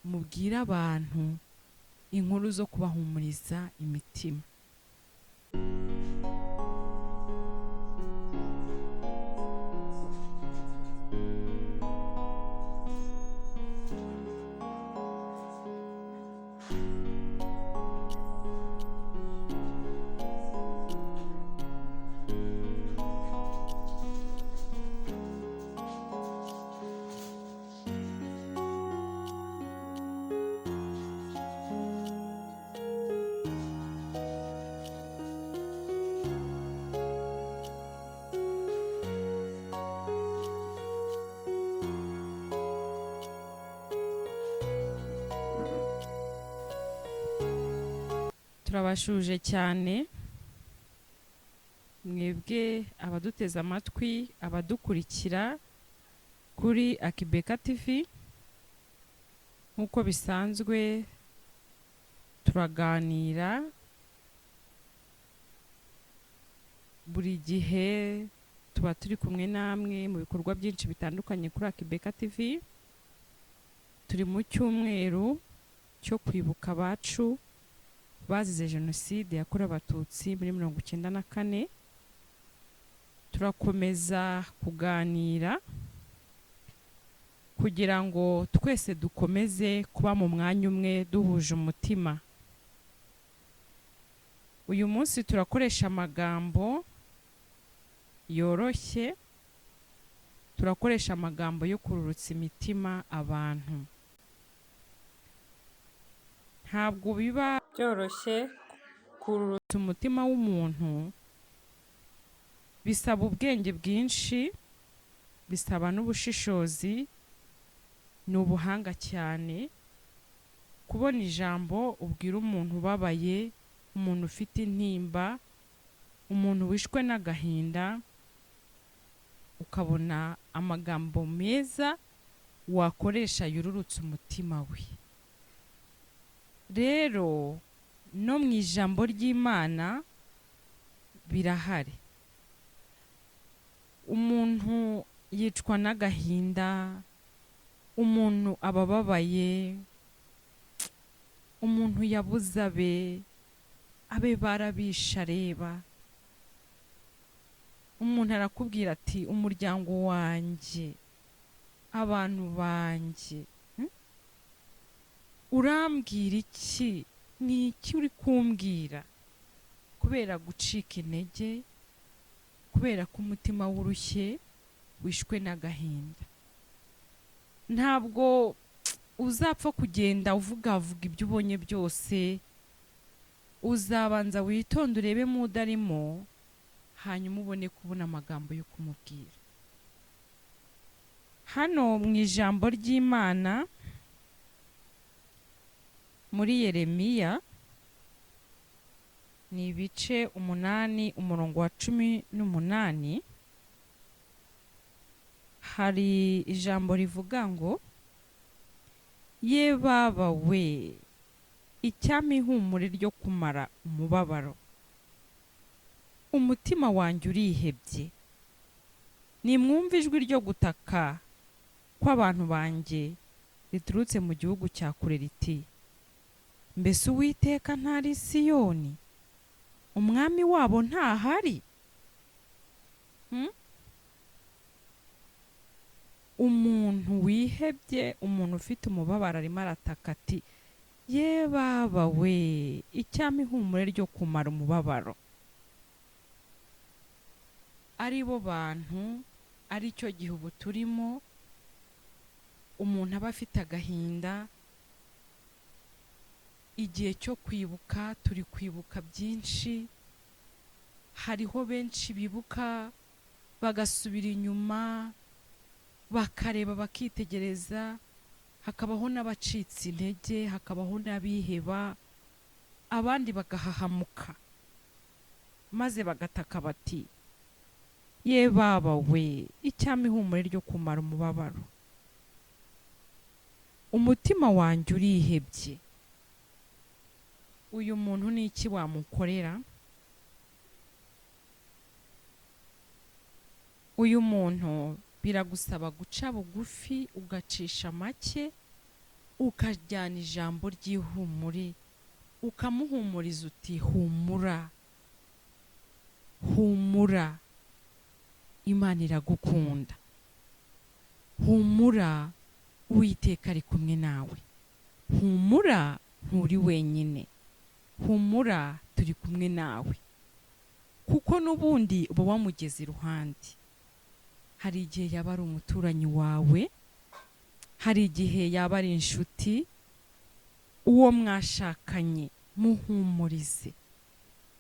mubwire abantu inkuru zo kubahumuriza imitima. Turabashuje cyane mwebwe abaduteze amatwi, abadukurikira kuri Akibeka TV. Nkuko bisanzwe turaganira buri gihe, tuba turi kumwe namwe mu bikorwa byinshi bitandukanye kuri Akibeka TV. Turi mu cyumweru cyo kwibuka abacu bazize jenoside yakorewe abatutsi muri 1994. Turakomeza kuganira kugira ngo twese dukomeze kuba mu mwanya umwe duhuje umutima. Uyu munsi turakoresha amagambo yoroshye, turakoresha amagambo yo kururutsa imitima abantu. Ntabwo biba byoroshye kururutsa umutima w'umuntu, bisaba ubwenge bwinshi, bisaba n'ubushishozi, n'ubuhanga cyane. Kubona ijambo ubwira umuntu ubabaye, umuntu ufite intimba, umuntu wishwe n'agahinda, ukabona amagambo meza wakoresha yururutsa umutima we. Rero no mu ijambo ry'Imana birahari. Umuntu yicwa n'agahinda, umuntu abababaye, umuntu yabuze abe barabisha areba. Umuntu arakubwira ati umuryango wanjye, abantu banjye, urambwira iki? Ni iki uri kumbwira? Kubera gucika intege, kubera ko umutima wurushye, wishwe n'agahinda. Ntabwo uzapfa kugenda uvuga ibyo ubonye byose. Uzabanza witonde urebe mu udarimo, hanyuma ubone kubona amagambo yo kumubwira. Hano mu ijambo ry'Imana muri Yeremiya ni ibice 8 umurongo wa 18, hari ijambo rivuga ngo ye baba we, icyampa ihumure ryo kumara umubabaro, umutima wanjye urihebye. Nimwumve ijwi ryo gutaka kw'abantu banjye riturutse mu gihugu cya kure riti, mbese Uwiteka ntari Siyoni, umwami wabo ntahari? Umuntu wihebye, umuntu ufite umubabaro arimo arataka ati ye baba we, icyampa ihumure ryo kumara umubabaro. Ari bo bantu, ari cyo gihe ubu turimo, umuntu aba afite agahinda. Igihe cyo kwibuka, turi kwibuka byinshi. Hariho benshi bibuka bagasubira inyuma, bakareba bakitegereza. Hakabaho n'abacitse intege, hakabaho n'abiheba, abandi bagahahamuka maze bagataka bati ye baba we, icyampa ihumure ryo kumara umubabaro, umutima wanjye urihebye. Uyu muntu ni iki wamukorera? Uyu muntu biragusaba guca bugufi, ugacisha make, ukajyana ijambo ry'ihumure ukamuhumuriza uti humura, humura, Imana iragukunda, humura, Uwiteka ari kumwe nawe, humura, nturi wenyine, humura, turi kumwe nawe, kuko n'ubundi uba wamugeze iruhande. Hari igihe yaba ari umuturanyi wawe, hari igihe yaba ari inshuti, uwo mwashakanye muhumurize,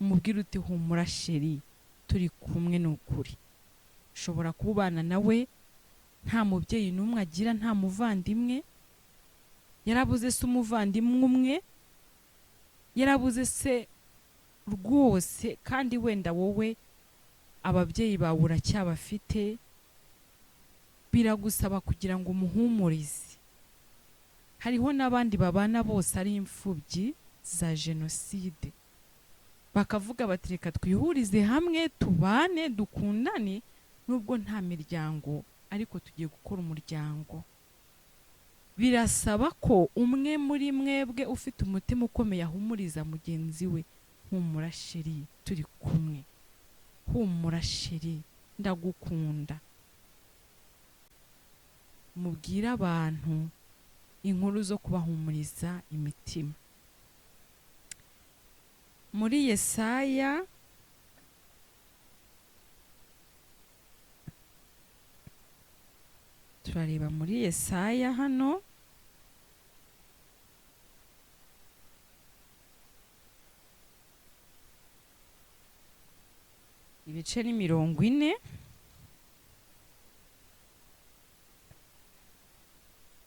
umubwire uti humura sheri, turi kumwe n'ukuri. Ushobora kubana nawe nta mubyeyi n'umwe agira, nta muvandimwe, yarabuze se umuvandimwe umwe, yarabuze se rwose, kandi wenda wowe ababyeyi bawe uracyabafite, biragusaba kugira ngo umuhumurize. Hariho n'abandi babana bose ari imfubyi za jenoside, bakavuga bati reka twihurize hamwe tubane dukundane, nubwo nta miryango ariko tugiye gukora umuryango. Birasaba ko umwe muri mwebwe ufite umutima ukomeye ahumuriza mugenzi we, humura sheri, turi kumwe, humura sheri, ndagukunda. Mubwire abantu inkuru zo kubahumuriza imitima. Muri Yesaya turareba muri Yesaya hano, ibice ni 40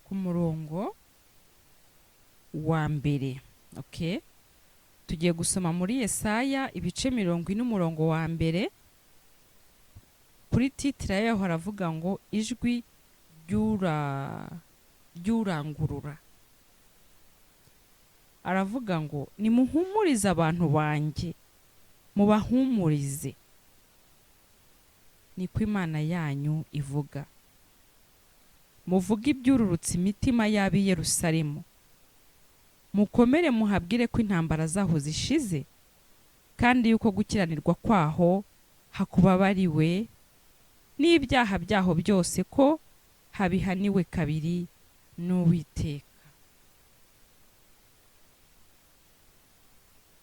ku murongo wa mbere. Okay, tugiye gusoma muri Yesaya ibice 40 umurongo wa mbere. Kuri titire yaho haravuga ngo ijwi ryurangurura. Aravuga ngo nimuhumurize abantu banjye, mubahumurize, niko Imana yanyu ivuga. Muvuge ibyururutsa imitima y'ab'i Yerusalemu, mukomere muhabwire ko intambara zaho zishize, kandi yuko gukiranirwa kwaho hakubabariwe, n'ibyaha byaho byose ko habihaniwe kabiri n'Uwiteka.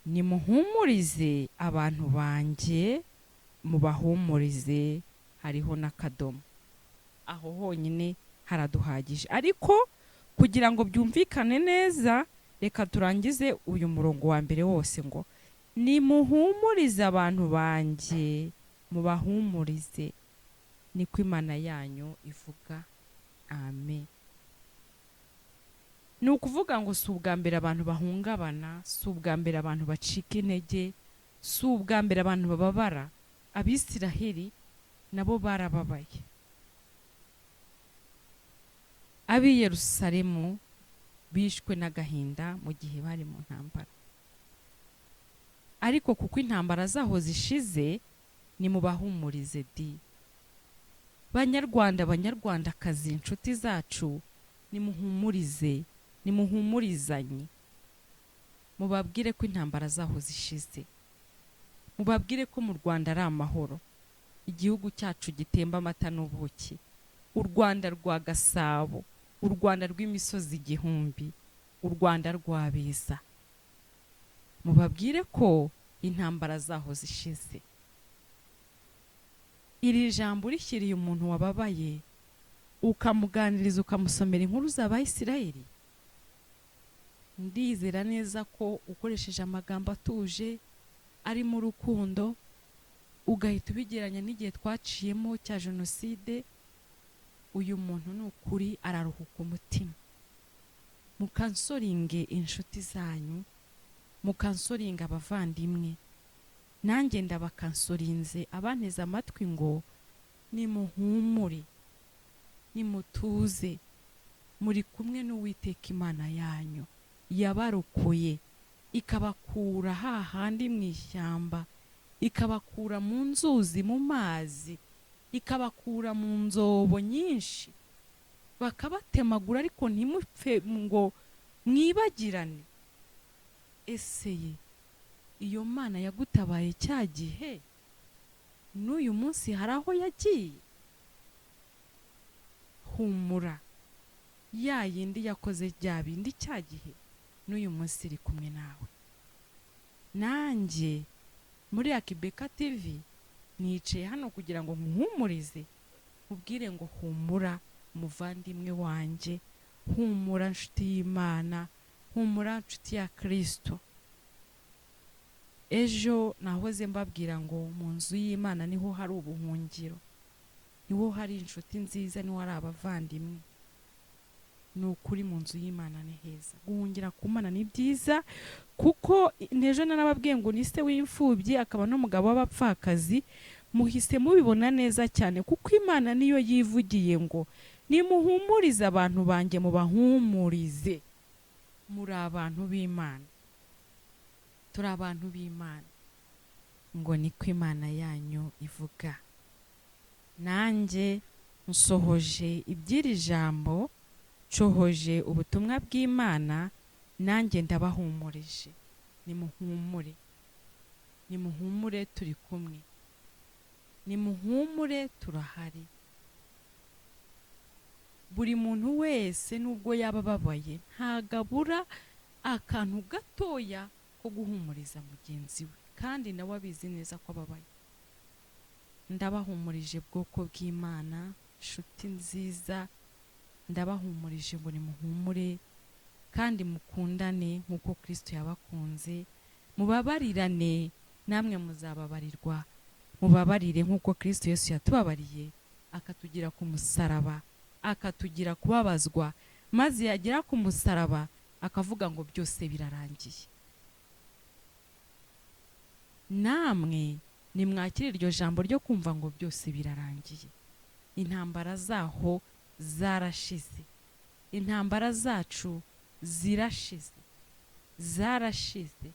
Nimuhumurize abantu banjye, mubahumurize, hariho n'akadomo. Aho honyine haraduhagije, ariko kugira ngo byumvikane neza, reka turangize uyu murongo wa mbere wose ngo nimuhumurize abantu banjye, mubahumurize, niko Imana yanyu ivuga. Amen. Ni ukuvuga ngo si ubwa mbere abantu bahungabana, si ubwa mbere abantu bacika intege, si ubwa mbere abantu bababara. Abisiraheli nabo barababaye, ab'i Yerusalemu bishwe n'agahinda mu gihe bari mu ntambara, ariko kuko intambara zaho zishize, nimubahumurize di. Banyarwanda, banyarwandakazi, inshuti zacu, nimuhumurize, nimuhumurizanye, mubabwire ko intambara zaho zishize, mubabwire ko mu Rwanda ari amahoro, igihugu cyacu gitemba amata n'ubuki, u Rwanda rwa Gasabo, u Rwanda rw'imisozi igihumbi, u Rwanda rwa Beza. Mubabwire ko intambara zaho zishize. Iri jambo rishyiriye umuntu wababaye, ukamuganiriza, ukamusomera inkuru z'Abayisiraheli, ndizera neza ko ukoresheje amagambo atuje arimo urukundo, ugahita ubigeranya n'igihe twaciyemo cya jenoside, uyu muntu ni ukuri araruhuka umutima. Mukansoringe inshuti zanyu, mukansoringa abavandimwe, nanjye ndabakansorinze abanteze amatwi ngo nimuhumure, nimutuze, muri kumwe n'Uwiteka Imana yanyu yabarokoye, ikabakura hahandi mu ishyamba, ikabakura mu nzuzi, mu mazi, ikabakura mu nzobo nyinshi, bakabatemagura ariko ntimupfe ngo mwibagirane. Ese iyo Mana yagutabaye cya gihe n'uyu munsi hari aho yagiye? Humura, ya yindi yakoze bya bindi cya gihe n'uyu munsi iri kumwe nawe. Nanjye muri Akibeka TV nicaye hano kugira ngo nkuhumurize, ubwire ngo humura muvandimwe wanjye, humura nshuti y'Imana, humura nshuti ya Kristo. Ejo nahoze mbabwira ngo mu nzu y'Imana niho hari ubuhungiro, niho hari inshuti nziza, niho hari abavandimwe. Ni ukuri mu nzu y'Imana ni heza, guhungira ku Mana ni byiza, kuko nejo narababwiye ngo ni se w'imfubyi akaba n'umugabo w'abapfakazi, muhise mubibona neza cyane, kuko Imana niyo yivugiye ngo nimuhumurize abantu banjye, mubahumurize. Muri abantu b'Imana, turi abantu b'Imana, ngo niko Imana yanyu ivuga. Nanjye nsohoje iby'iri jambo, cohoje ubutumwa bw'Imana, nanjye ndabahumurije. Nimuhumure, nimuhumure, turi kumwe, nimuhumure, turahari. Buri muntu wese nubwo yaba ababaye ntagabura akantu gatoya ko guhumuriza mugenzi we, kandi nawe abizi neza ko ababaye. Ndabahumurije bwoko bw'Imana, nshuti nziza, ndabahumurije ngo nimuhumure kandi mukundane nk'uko Kristo yabakunze, mubabarirane namwe muzababarirwa, mubabarire nk'uko Kristo Yesu yatubabariye akatugira ku musaraba, akatugira kubabazwa, maze yagera ku musaraba akavuga ngo byose birarangiye. Namwe nimwakire iryo jambo ryo kumva ngo byose birarangiye. Intambara zaho zarashize, intambara zacu zirashize, zarashize.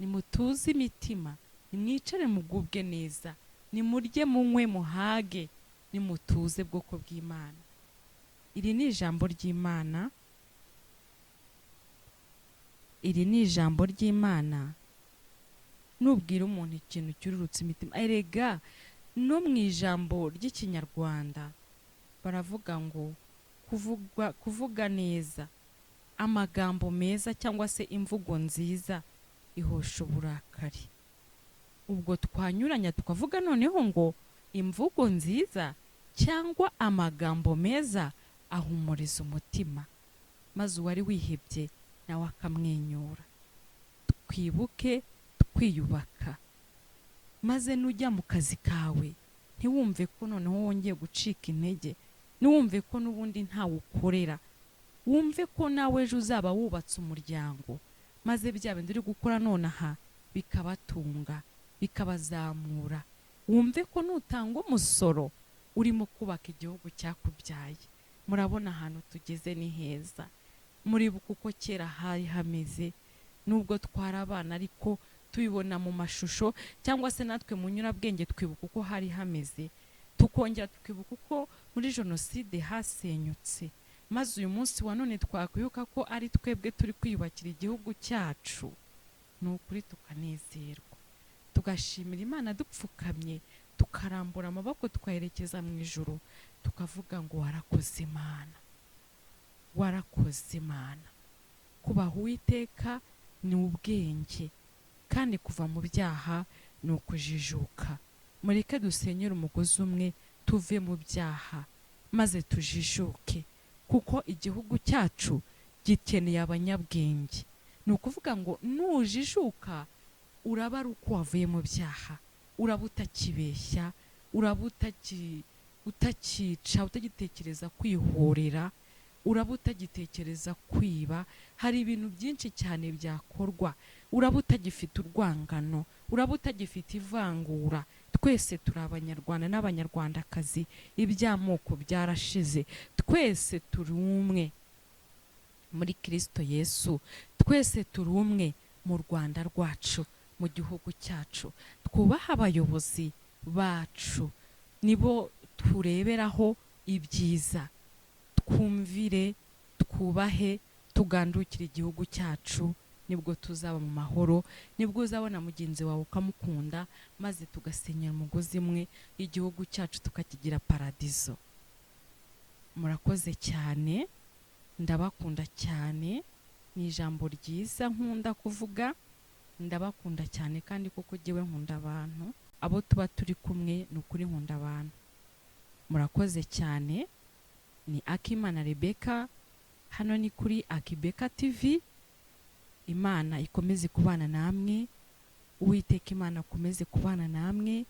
Nimutuze imitima, nimwicare mugubwe neza, nimurye munywe muhage, nimutuze bwoko bw'Imana. Iri ni ijambo ry'Imana, iri ni ijambo ry'Imana. Nubwira umuntu ikintu cyururutsa imitima, erega no mu ijambo ry'Ikinyarwanda baravuga ngo kuvuga neza, amagambo meza cyangwa se imvugo nziza ihosha uburakari. Ubwo twanyuranya tukavuga noneho ngo imvugo nziza cyangwa amagambo meza ahumuriza umutima, maze uwari wihebye nawe akamwenyura. Twibuke kwiyubaka, maze nujya mu kazi kawe ntiwumve ko noneho wongeye gucika intege, ntiwumve ko n'ubundi ntawe ukorera, wumve ko nawe ejo uzaba wubatse umuryango, maze bya bindi uri gukora nonaha bikabatunga, bikabazamura. Wumve ko nutanga umusoro urimo kubaka igihugu cyakubyaye. Murabona ahantu tugeze ni heza, muribuka uko kera hari hameze, nubwo twara abana ariko tubibona mu mashusho, cyangwa se natwe mu nyurabwenge twibuka uko hari hameze, tukongera tukibuka uko muri jenoside hasenyutse, maze uyu munsi wa none twakwibuka ko ari twebwe turi kwiyubakira igihugu cyacu. Ni ukuri tukanezerwa, tugashimira Imana dupfukamye, tukarambura amaboko tukayerekeza mu ijuru, tukavuga ngo warakoze Imana, warakoze Imana. Kubaha Uwiteka ni ubwenge, kandi kuva mu byaha ni ukujijuka. Mureke dusenyere umugozi umwe, tuve mu byaha maze tujijuke, kuko igihugu cyacu gikeneye abanyabwenge. Ni ukuvuga ngo nujijuka uraba ari uko wavuye mu byaha, uraba utakibeshya, uraba utakica, utagitekereza kwihorera, uraba utagitekereza kwiba. Hari ibintu byinshi cyane byakorwa, uraba utagifite urwangano, uraba utagifite ivangura. Twese turi Abanyarwanda n'Abanyarwandakazi, iby'amoko byarashize, twese turi umwe muri Kristo Yesu, twese turi umwe mu Rwanda rwacu, mu gihugu cyacu. Twubaha abayobozi bacu, nibo tureberaho ibyiza. twumvire, twubahe, tugandukire igihugu cyacu, nibwo tuzaba mu mahoro, nibwo uzabona mugenzi wawe ukamukunda, maze tugasenyera umugozi umwe, igihugu cyacu tukakigira paradizo. Murakoze cyane, ndabakunda cyane, ni ijambo ryiza nkunda kuvuga, ndabakunda cyane kandi kuko jyewe nkunda abantu, abo tuba turi kumwe ni ukuri nkunda abantu. Murakoze cyane, ni Akimana Rebecca, hano ni kuri Akibeka TV. Imana ikomeze kubana namwe, Uwiteka Imana akomeze kubana namwe,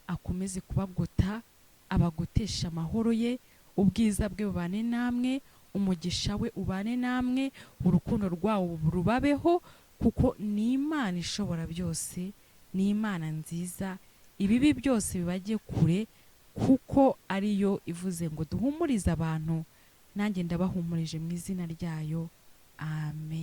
akomeze kubagota, abagotesha amahoro ye, ubwiza bwe bubane namwe, umugisha we ubane namwe, urukundo rwawo rubabeho, kuko ni Imana ishobora byose, ni Imana nziza, ibibi byose bibagiye kure, kuko ariyo ivuze ngo duhumurize abantu, nanjye ndabahumurije mu izina ryayo. Amen.